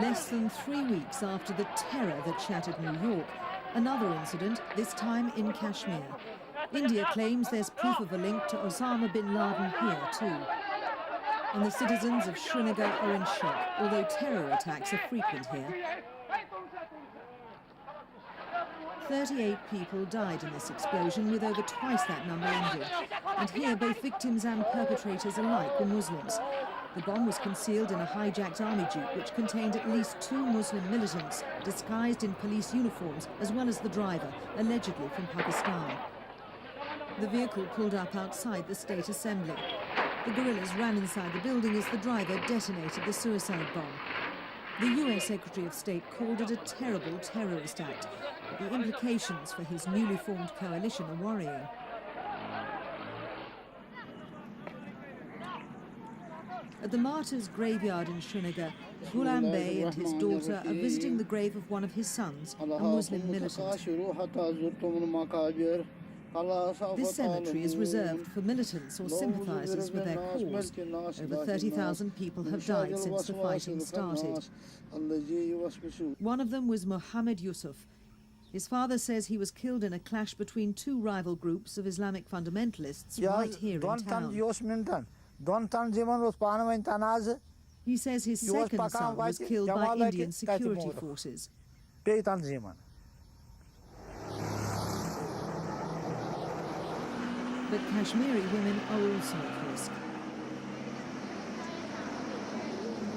Less than 3 weeks after the terror that shattered New York, another incident, this time in Kashmir. India claims there's proof of a link to Osama bin Laden here too. And the citizens of Srinagar are in shock, although terror attacks are frequent here. 38 people died in this explosion, with over twice that number injured. And here, both victims and perpetrators alike were Muslims. The bomb was concealed in a hijacked army jeep which contained at least 2 Muslim militants disguised in police uniforms, as well as the driver, allegedly from Pakistan. The vehicle pulled up outside the State Assembly. The guerrillas ran inside the building as the driver detonated the suicide bomb. The US Secretary of State called it a terrible terrorist act, but the implications for his newly formed coalition are worrying. At the Martyrs graveyard in Srinagar, Ghulam Bey and his daughter are visiting the grave of one of his sons, a Muslim militant. This cemetery is reserved for militants or sympathizers with their cause. Over 30,000 people have died since the fighting started. One of them was Mohammed Yusuf. His father says he was killed in a clash between 2 rival groups of Islamic fundamentalists right here in town. He says his second son was killed by Indian security forces. But Kashmiri women are also at risk.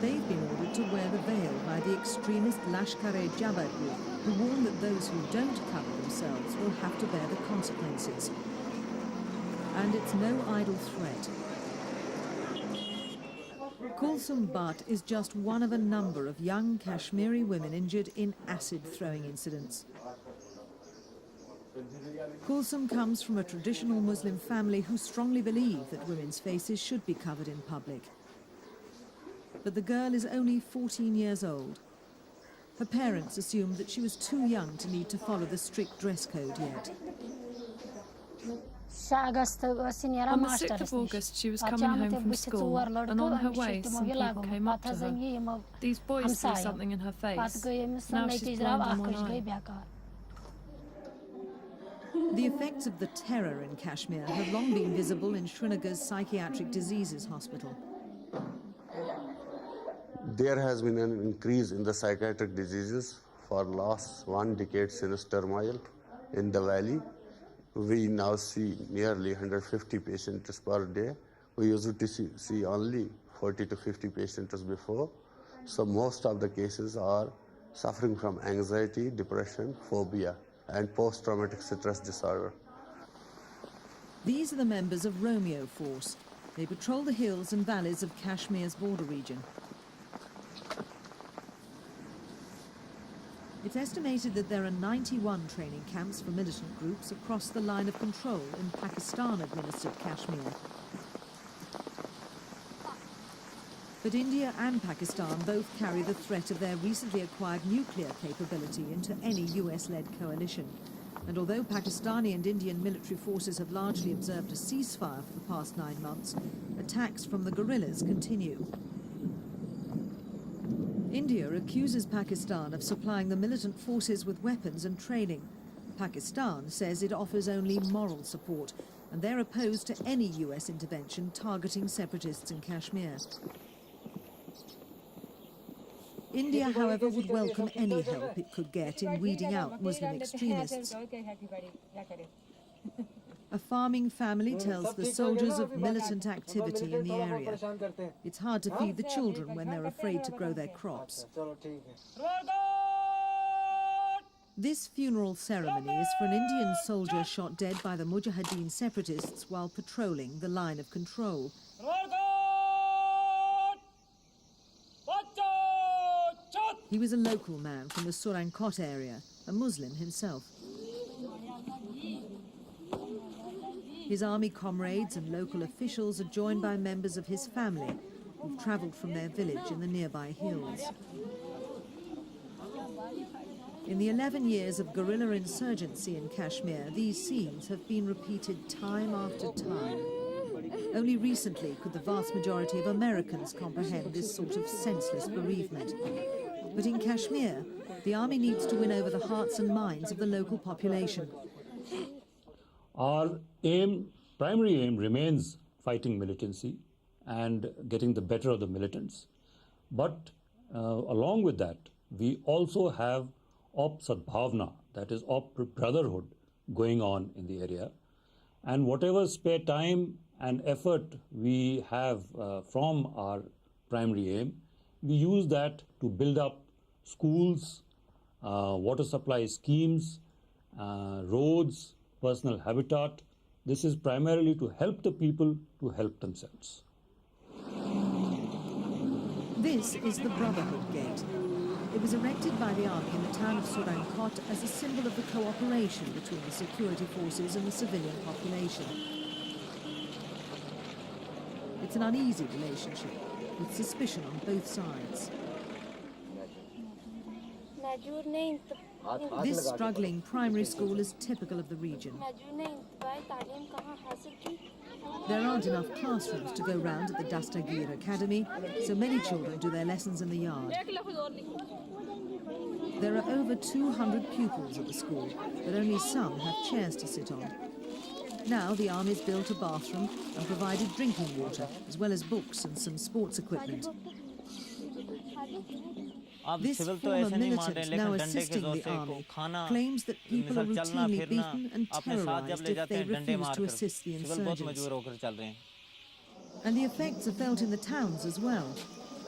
They've been ordered to wear the veil by the extremist Lashkar-e-Jabhat group, who warn that those who don't cover themselves will have to bear the consequences. And it's no idle threat. Kulsum Bhat is just one of a number of young Kashmiri women injured in acid-throwing incidents. Kulsum comes from a traditional Muslim family who strongly believe that women's faces should be covered in public. But the girl is only 14 years old. Her parents assumed that she was too young to need to follow the strict dress code yet. On the 6th of August, she was coming home from school, and on her way, some people came up to her. These boys saw something in her face. Now she's blind in one eye. The effects of the terror in Kashmir have long been visible in Srinagar's Psychiatric Diseases Hospital. There has been an increase in the psychiatric diseases for last 1 decade since turmoil in the valley. We now see nearly 150 patients per day. We used to see only 40 to 50 patients before. So most of the cases are suffering from anxiety, depression, phobia, and post-traumatic stress disorder. These are the members of Romeo force. They patrol the hills and valleys of Kashmir's border region. It's estimated that there are 91 training camps for militant groups across the line of control in Pakistan-administered Kashmir. But India and Pakistan both carry the threat of their recently acquired nuclear capability into any US-led coalition. And although Pakistani and Indian military forces have largely observed a ceasefire for the past 9 months, attacks from the guerrillas continue. India accuses Pakistan of supplying the militant forces with weapons and training. Pakistan says it offers only moral support, and they're opposed to any US intervention targeting separatists in Kashmir. India, however, would welcome any help it could get in weeding out Muslim extremists. A farming family tells the soldiers of militant activity in the area. It's hard to feed the children when they're afraid to grow their crops. This funeral ceremony is for an Indian soldier shot dead by the Mujahideen separatists while patrolling the line of control. He was a local man from the Surankot area, a Muslim himself. His army comrades and local officials are joined by members of his family who've travelled from their village in the nearby hills. In the 11 years of guerrilla insurgency in Kashmir, these scenes have been repeated time after time. Only recently could the vast majority of Americans comprehend this sort of senseless bereavement. But in Kashmir, the army needs to win over the hearts and minds of the local population. Our primary aim remains fighting militancy and getting the better of the militants. But along with that, we also have Op Sadbhavna, that is Op Brotherhood, going on in the area. And whatever spare time and effort we have from our primary aim, we use that to build up schools, water supply schemes, roads, personal habitat. This is primarily to help the people to help themselves. This is the Brotherhood Gate. It was erected by the army in the town of Srinagar as a symbol of the cooperation between the security forces and the civilian population. It's an uneasy relationship, with suspicion on both sides. This struggling primary school is typical of the region. There aren't enough classrooms to go round at the Dastagir Academy, so many children do their lessons in the yard. There are over 200 pupils at the school, but only some have chairs to sit on. Now the army's built a bathroom and provided drinking water, as well as books and some sports equipment. This former militant, now assisting the army, claims that people are routinely beaten and terrorized if they refuse to assist the insurgents. And the effects are felt in the towns as well.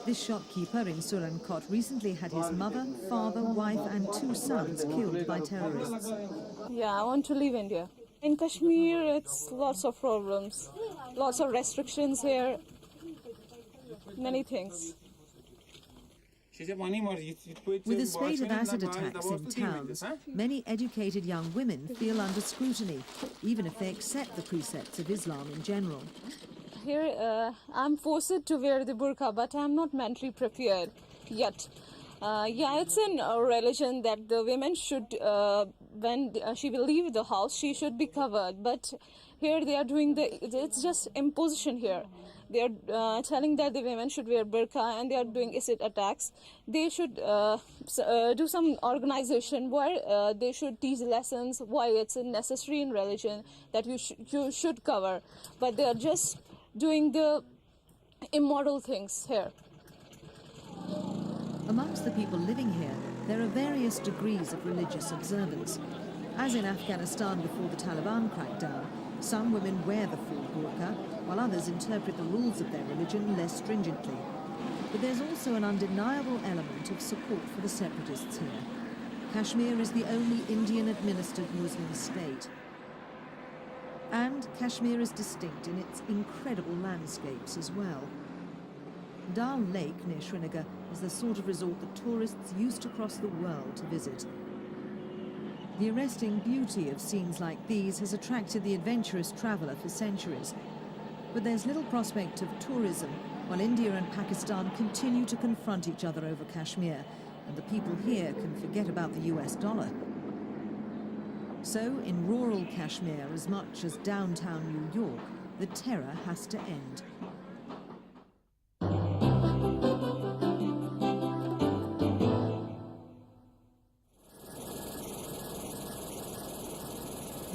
This shopkeeper in Srinagar recently had his mother, father, wife and 2 sons killed by terrorists. Yeah, I want to leave India. In Kashmir, it's lots of problems, lots of restrictions here, many things. With the spate of acid attacks in towns, many educated young women feel under scrutiny, even if they accept the precepts of Islam in general. Here, I'm forced to wear the burqa, but I'm not mentally prepared yet. Yeah, it's a religion that the women should, when she will leave the house, she should be covered. But here they are doing it's just imposition here. They are telling that the women should wear burqa and they are doing acid attacks. They should do some organization where they should teach lessons why it's necessary in religion that you should cover. But they are just doing the immoral things here. Amongst the people living here, there are various degrees of religious observance. As in Afghanistan before the Taliban crackdown, some women wear the full burqa, while others interpret the rules of their religion less stringently. But there's also an undeniable element of support for the separatists here. Kashmir is the only Indian-administered Muslim state. And Kashmir is distinct in its incredible landscapes as well. Dal Lake near Srinagar is the sort of resort that tourists used to cross the world to visit. The arresting beauty of scenes like these has attracted the adventurous traveller for centuries. But there's little prospect of tourism while India and Pakistan continue to confront each other over Kashmir, and the people here can forget about the US dollar. So, in rural Kashmir, as much as downtown New York, the terror has to end.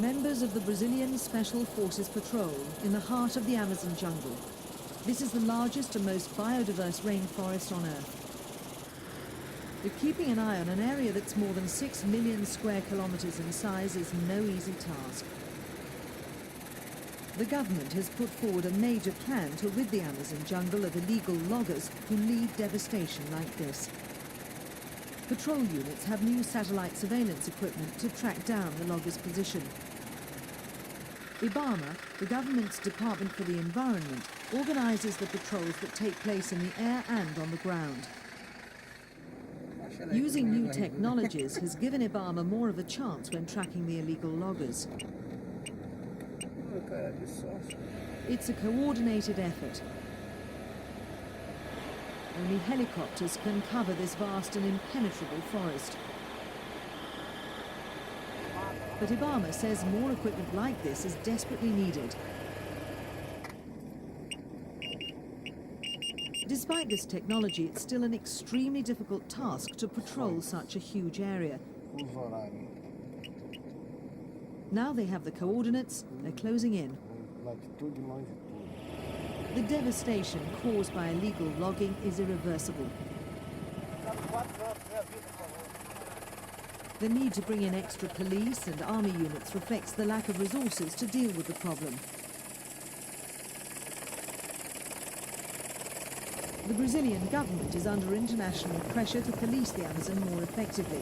Members of the Brazilian Special Forces Patrol in the heart of the Amazon jungle. This is the largest and most biodiverse rainforest on Earth. But keeping an eye on an area that's more than 6 million square kilometers in size is no easy task. The government has put forward a major plan to rid the Amazon jungle of illegal loggers who lead devastation like this. Patrol units have new satellite surveillance equipment to track down the loggers' position. IBAMA, the government's Department for the Environment, organises the patrols that take place in the air and on the ground. Using new technologies has given IBAMA more of a chance when tracking the illegal loggers. It's a coordinated effort. Only helicopters can cover this vast and impenetrable forest. But IBAMA says more equipment like this is desperately needed. Despite this technology, it's still an extremely difficult task to patrol such a huge area. Now they have the coordinates, they're closing in. The devastation caused by illegal logging is irreversible. The need to bring in extra police and army units reflects the lack of resources to deal with the problem. The Brazilian government is under international pressure to police the Amazon more effectively.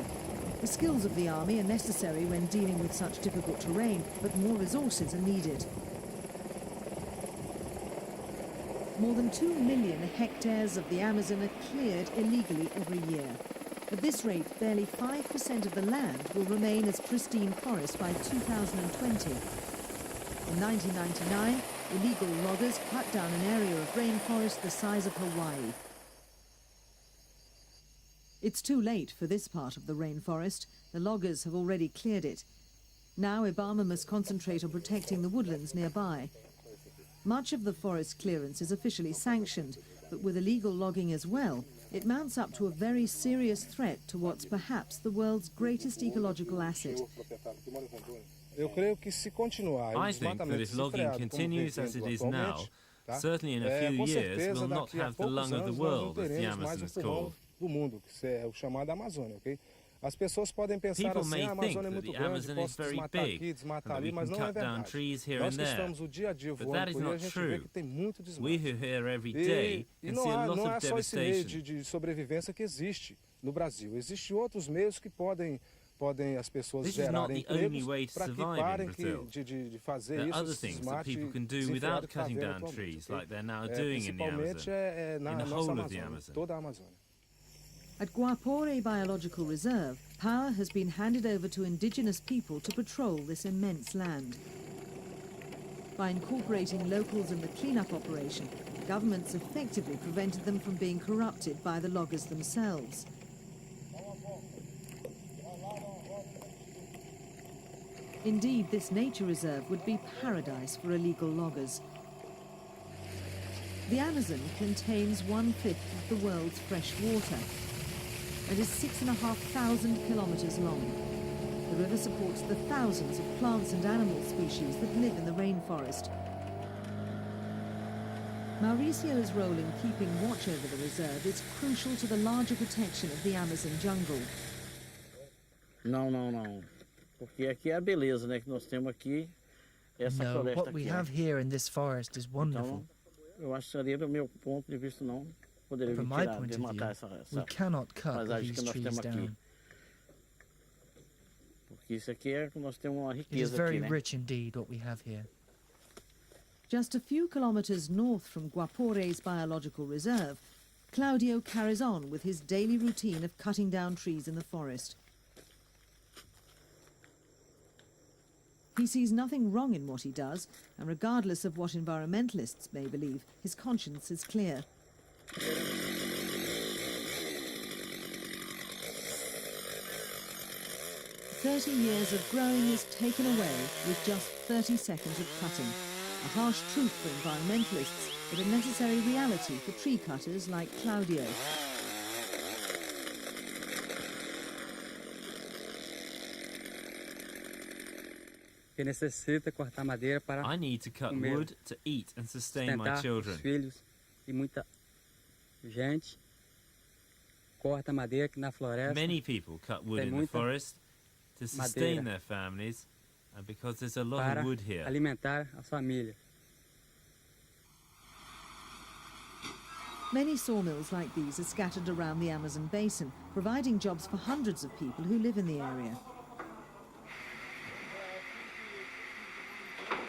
The skills of the army are necessary when dealing with such difficult terrain, but more resources are needed. More than 2 million hectares of the Amazon are cleared illegally every year. At this rate, barely 5% of the land will remain as pristine forest by 2020. In 1999, illegal loggers cut down an area of rainforest the size of Hawaii. It's too late for this part of the rainforest. The loggers have already cleared it. Now Ibama must concentrate on protecting the woodlands nearby. Much of the forest clearance is officially sanctioned, but with illegal logging as well, it mounts up to a very serious threat to what's perhaps the world's greatest ecological asset. I think that if logging continues as it is now, certainly in a few years we'll not have the lung of the world, as the Amazon is called. People may think that the Amazon is very big and that we can cut down trees here and there, but that is not true. We who are here every day can see a lot of devastation. This is not the only way to survive in Brazil. There are other things that people can do without cutting down trees, like they're now doing in the Amazon, in the whole of the Amazon. At Guapore Biological Reserve, power has been handed over to indigenous people to patrol this immense land. By incorporating locals in the cleanup operation, governments effectively prevented them from being corrupted by the loggers themselves. Indeed, this nature reserve would be paradise for illegal loggers. The Amazon contains 1/5 of the world's fresh water and is 6,500 kilometers long. The river supports the thousands of plants and animal species that live in the rainforest. Mauricio's role in keeping watch over the reserve is crucial to the larger protection of the Amazon jungle. Não. Porque aqui é a beleza, né, que nós temos aqui. Essa floresta what we have here in this forest is wonderful. Eu acharia, do meu ponto de vista, não poderia From my point of view, we cannot cut these trees down. Porque isso aqui é que nós temos uma It is riqueza very aqui, né? rich indeed what we have here. Just a few kilometers north from Guapore's biological reserve, Claudio carries on with his daily routine of cutting down trees in the forest. He sees nothing wrong in what he does, and regardless of what environmentalists may believe, his conscience is clear. "30 years of growing is taken away with just 30 seconds of cutting. A harsh truth for environmentalists, but a necessary reality for tree cutters like Claudio." I need to cut wood to eat and sustain my children. Many people cut wood in the forest to sustain their families, and because there's a lot of wood here. Many sawmills like these are scattered around the Amazon basin, providing jobs for hundreds of people who live in the area.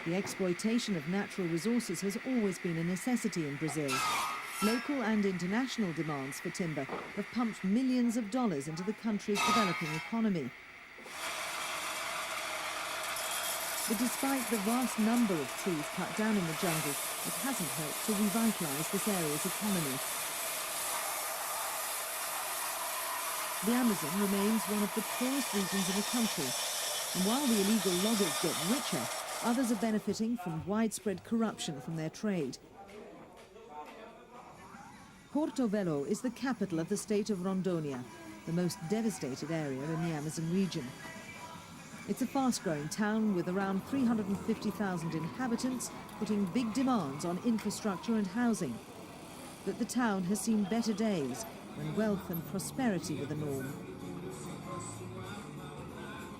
The exploitation of natural resources has always been a necessity in Brazil. Local and international demands for timber have pumped millions of dollars into the country's developing economy. But despite the vast number of trees cut down in the jungle, it hasn't helped to revitalise this area's economy. The Amazon remains one of the poorest regions in the country, and while the illegal loggers get richer, others are benefiting from widespread corruption from their trade. Porto Bello is the capital of the state of Rondônia, the most devastated area in the Amazon region. It's a fast-growing town with around 350,000 inhabitants, putting big demands on infrastructure and housing. But the town has seen better days, when wealth and prosperity were the norm.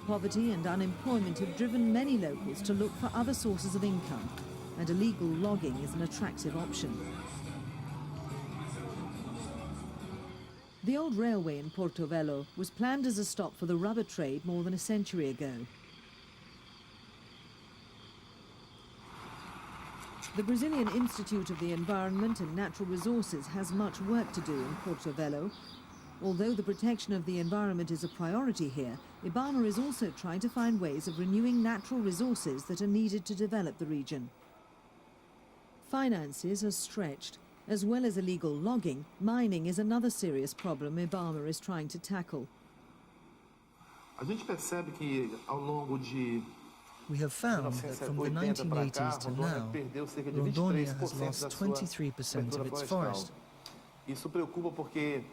Poverty and unemployment have driven many locals to look for other sources of income, and illegal logging is an attractive option. The old railway in Porto Bello was planned as a stop for the rubber trade more than a century ago. The Brazilian Institute of the Environment and Natural Resources has much work to do in Porto Bello. Although the protection of the environment is a priority here, IBAMA is also trying to find ways of renewing natural resources that are needed to develop the region. Finances are stretched. As well as illegal logging, mining is another serious problem IBAMA is trying to tackle. We have found that from the 1980s to now, Rondônia has lost 23% of its forest.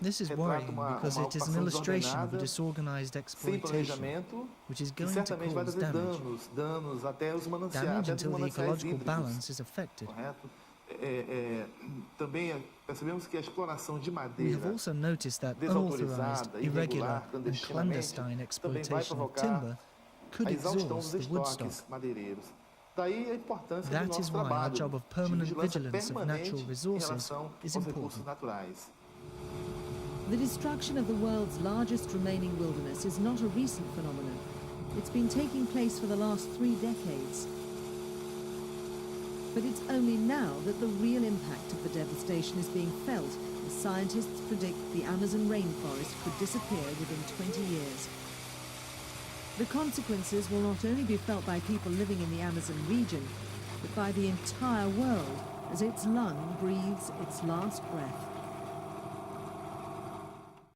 This is worrying because it is an illustration of a disorganized exploitation, which is going to cause damage. Damage until the ecological balance is affected. We have also noticed that unauthorized, irregular and clandestine exploitation of timber could exhaust the wood stock. That is why our job of permanent vigilance of natural resources is important. The destruction of the world's largest remaining wilderness is not a recent phenomenon. It's been taking place for the last 3 decades. But it's only now that the real impact of the devastation is being felt, as scientists predict the Amazon rainforest could disappear within 20 years. The consequences will not only be felt by people living in the Amazon region, but by the entire world as its lung breathes its last breath.